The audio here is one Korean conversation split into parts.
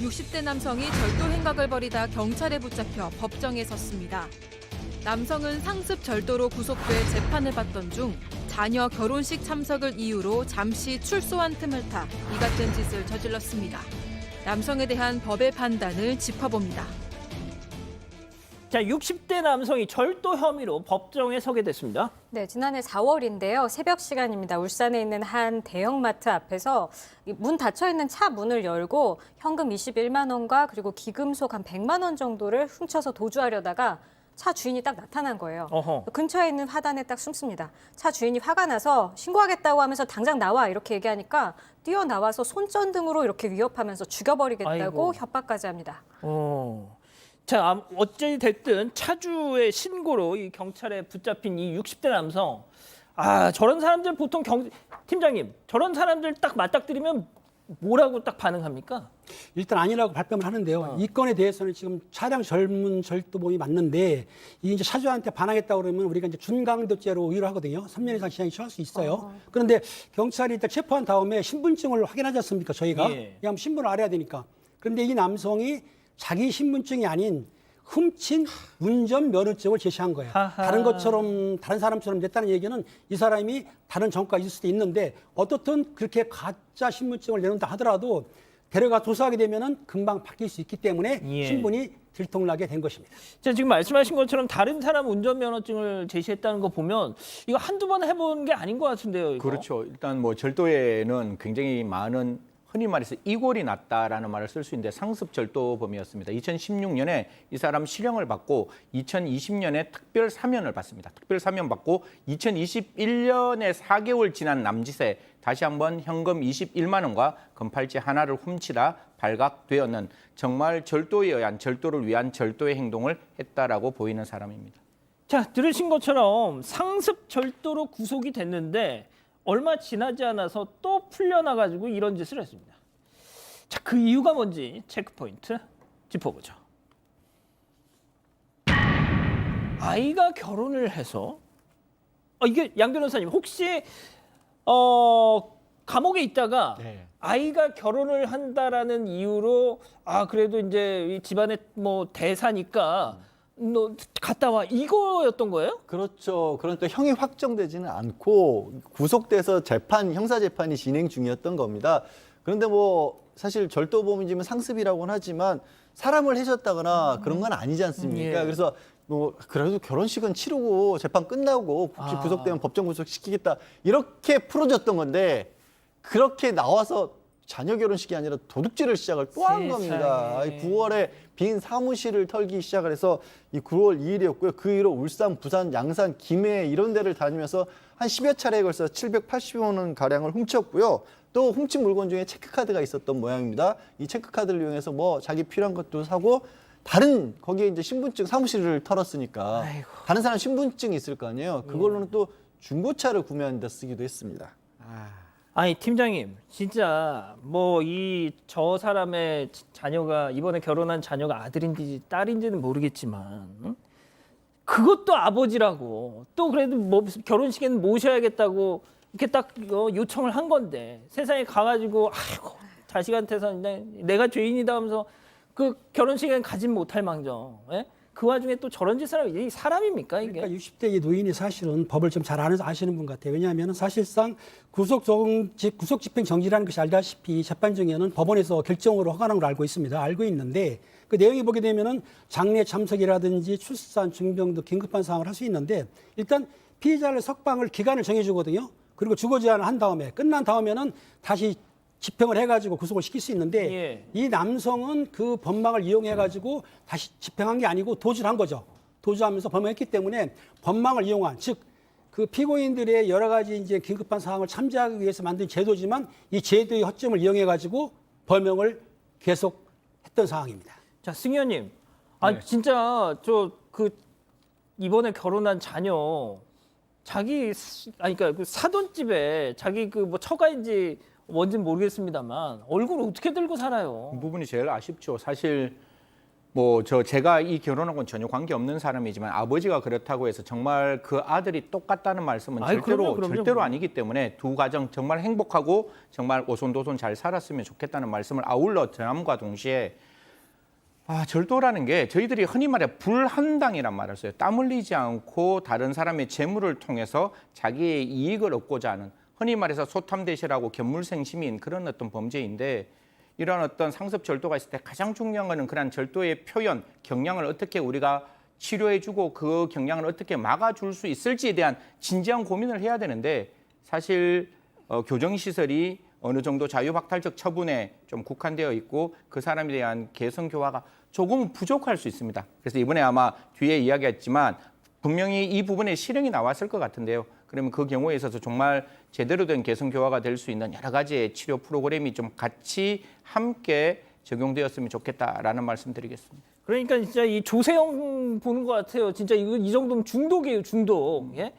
60대 남성이 절도 행각을 벌이다 경찰에 붙잡혀 법정에 섰습니다. 남성은 상습 절도로 구속돼 재판을 받던 중 자녀 결혼식 참석을 이유로 잠시 출소한 틈을 타 이 같은 짓을 저질렀습니다. 남성에 대한 법의 판단을 짚어봅니다. 자, 60대 남성이 절도 혐의로 법정에 서게 됐습니다. 네, 지난해 4월인데요. 새벽 시간입니다. 울산에 있는 한 대형마트 앞에서 문 닫혀있는 차 문을 열고 현금 21만 원과 그리고 기금속 한 100만 원 정도를 훔쳐서 도주하려다가 차 주인이 딱 나타난 거예요. 어허. 근처에 있는 화단에 딱 숨습니다. 차 주인이 화가 나서 신고하겠다고 하면서 당장 나와 이렇게 얘기하니까 뛰어나와서 손전등으로 이렇게 위협하면서 죽여버리겠다고 아이고. 협박까지 합니다. 자, 어찌 됐든 차주의 신고로 이 경찰에 붙잡힌 이 60대 남성. 저런 사람들 보통 팀장님, 저런 사람들 딱 맞닥뜨리면 뭐라고 딱 반응합니까? 일단 아니라고 발뺌을 하는데요. 이 건에 대해서는 지금 차량 젊은 절도범이 맞는데 이 이제 차주한테 반항했다고 그러면 우리가 이제 준강도죄로 의뢰를 하거든요. 3년 이상 지형이 처할 수 있어요. 그런데 경찰이 일단 체포한 다음에 신분증을 확인하지 않습니까? 저희가 예. 그냥 신분을 알아야 되니까. 그런데 이 남성이 자기 신분증이 아닌 훔친 운전면허증을 제시한 거예요. 하하. 다른 사람처럼 냈다는 얘기는 이 사람이 다른 전과가 있을 수도 있는데 어떻든 그렇게 가짜 신분증을 내놓는다 하더라도 데려가 조사하게 되면은 금방 바뀔 수 있기 때문에 예. 신분이 들통나게 된 것입니다. 자, 지금 말씀하신 것처럼 다른 사람 운전면허증을 제시했다는 거 보면 이거 한두 번 해본 게 아닌 것 같은데요. 이거. 그렇죠. 일단 뭐 절도에는 굉장히 많은 흔히 말해서 이골이 났다라는 말을 쓸 수 있는데 상습 절도범이었습니다. 2016년에 이 사람 실형을 받고 2020년에 특별 사면을 받습니다. 특별 사면 받고 2021년에 4개월 지난 남짓에 다시 한번 현금 21만 원과 금팔찌 하나를 훔치다 발각되었는 정말 절도를 위한 절도의 행동을 했다라고 보이는 사람입니다. 자, 들으신 것처럼 상습 절도로 구속이 됐는데 얼마 지나지 않아서 또 풀려나가지고 이런 짓을 했습니다. 자, 그 이유가 뭔지 체크포인트 짚어보죠. 아이가 결혼을 해서 이게 양 변호사님 혹시 감옥에 있다가 네. 아이가 결혼을 한다라는 이유로 그래도 이제 이 집안의 뭐 대사니까 너 갔다 와 이거였던 거예요? 그렇죠. 그러니까 형이 확정되지는 않고 구속돼서 형사 재판이 진행 중이었던 겁니다. 그런데 뭐 사실 절도범이지만 상습이라고는 하지만 사람을 해쳤다거나 그런 건 아니지 않습니까? 예. 그래서 뭐 그래도 결혼식은 치르고 재판 끝나고 혹시 구속되면 법정 구속시키겠다 이렇게 풀어졌던 건데 그렇게 나와서 자녀 결혼식이 아니라 도둑질을 시작을 또 한 겁니다. 9월에 빈 사무실을 털기 시작을 해서 이 9월 2일이었고요. 그 이후로 울산, 부산, 양산, 김해 이런 데를 다니면서 한 10여 차례에 걸쳐 780여 원 가량을 훔쳤고요. 또 훔친 물건 중에 체크카드가 있었던 모양입니다. 이 체크카드를 이용해서 뭐 자기 필요한 것도 사고 거기에 이제 신분증 사무실을 털었으니까 다른 사람 신분증이 있을 거 아니에요. 그걸로는 또 중고차를 구매하는 데 쓰기도 했습니다. 아니 팀장님 진짜 뭐 저 사람의 자녀가 이번에 결혼한 자녀가 아들인지 딸인지는 모르겠지만 그것도 아버지라고 또 그래도 뭐 결혼식에는 모셔야겠다고 이렇게 딱 요청을 한 건데 세상에 가가지고 아이고 자식한테서 내가 죄인이다 하면서 그 결혼식에는 가진 못할 망정 그 와중에 또 저런 짓을 하면 이게 사람입니까 이게? 그러니까 60대 이 노인이 사실은 법을 좀 잘 아시는 분 같아요. 왜냐하면 사실상 구속집행 정지라는 것이 알다시피 재판 중에는 법원에서 결정으로 허가하는 걸 알고 있습니다. 알고 있는데 그 내용이 보게 되면은 장례 참석이라든지 출산, 중병 등 긴급한 상황을 할 수 있는데 일단 피해자를 석방을 기간을 정해주거든요. 그리고 주거 제한을 한 다음에 끝난 다음에는 다시 집행을 해가지고 구속을 시킬 수 있는데 예. 이 남성은 그 법망을 이용해가지고 다시 집행한 게 아니고 도주를 한 거죠. 도주하면서 범행했기 때문에 법망을 이용한 즉 그 피고인들의 여러 가지 이제 긴급한 상황을 참지하기 위해서 만든 제도지만 이 제도의 허점을 이용해가지고 범행을 계속했던 상황입니다. 자 승현님, 네. 진짜 이번에 결혼한 자녀 그러니까 그 사돈집에 자기 그 뭐 처가인지 뭔지는 모르겠습니다만 얼굴을 어떻게 들고 살아요? 그 부분이 제일 아쉽죠. 사실 뭐 제가 이 결혼하고는 전혀 관계 없는 사람이지만 아버지가 그렇다고 해서 정말 그 아들이 똑같다는 말씀은 아이, 절대로 그럼요. 절대로 아니기 때문에 두 가정 정말 행복하고 정말 오손도손 잘 살았으면 좋겠다는 말씀을 아울러 전함과 동시에 절도라는 게 저희들이 흔히 말해 불한당이란 말을 써요. 땀 흘리지 않고 다른 사람의 재물을 통해서 자기의 이익을 얻고자 하는, 흔히 말해서 소탐대실하고 견물생심인 그런 어떤 범죄인데, 이런 어떤 상습 절도가 있을 때 가장 중요한 거는 그런 절도의 표현, 경량을 어떻게 우리가 치료해주고 그 경량을 어떻게 막아줄 수 있을지에 대한 진지한 고민을 해야 되는데, 사실 교정시설이 어느 정도 자유박탈적 처분에 좀 국한되어 있고 그 사람에 대한 개선 교화가 조금은 부족할 수 있습니다. 그래서 이번에 아마 뒤에 이야기했지만 분명히 이 부분에 실행이 나왔을 것 같은데요. 그러면 그 경우에 있어서 정말 제대로 된 개선 교화가 될 수 있는 여러 가지의 치료 프로그램이 좀 같이 함께 적용되었으면 좋겠다라는 말씀드리겠습니다. 그러니까 진짜 이 조세형 보는 것 같아요. 진짜 이 정도면 중독이에요, 중독. 예?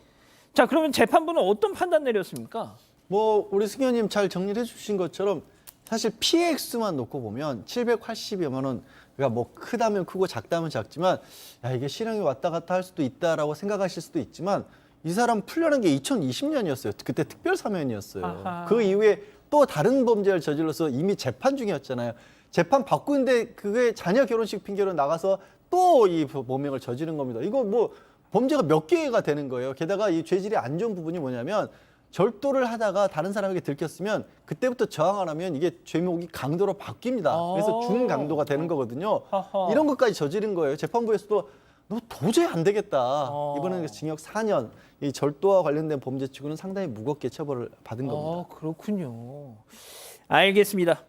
자, 그러면 재판부는 어떤 판단 내렸습니까? 뭐 우리 승 의원님 잘 정리해 주신 것처럼 사실 피해 액수만 놓고 보면 780여만 원, 그러니까 뭐 크다면 크고 작다면 작지만 야, 이게 실형이 왔다 갔다 할 수도 있다라고 생각하실 수도 있지만 이 사람 풀려난 게 2020년이었어요. 그때 특별 사면이었어요. 아하. 그 이후에 또 다른 범죄를 저질러서 이미 재판 중이었잖아요. 재판 받고 있는데 그게 자녀 결혼식 핑계로 나가서 또 이 범행을 저지른 겁니다. 이거 뭐 범죄가 몇 개가 되는 거예요. 게다가 이 죄질이 안 좋은 부분이 뭐냐면 절도를 하다가 다른 사람에게 들켰으면 그때부터 저항 안 하면 이게 죄목이 강도로 바뀝니다. 그래서 중강도가 되는 거거든요. 아하. 이런 것까지 저지른 거예요. 재판부에서도 너 도저히 안 되겠다. 이번에는 징역 4년. 이 절도와 관련된 범죄 치고는 상당히 무겁게 처벌을 받은 겁니다. 그렇군요. 알겠습니다.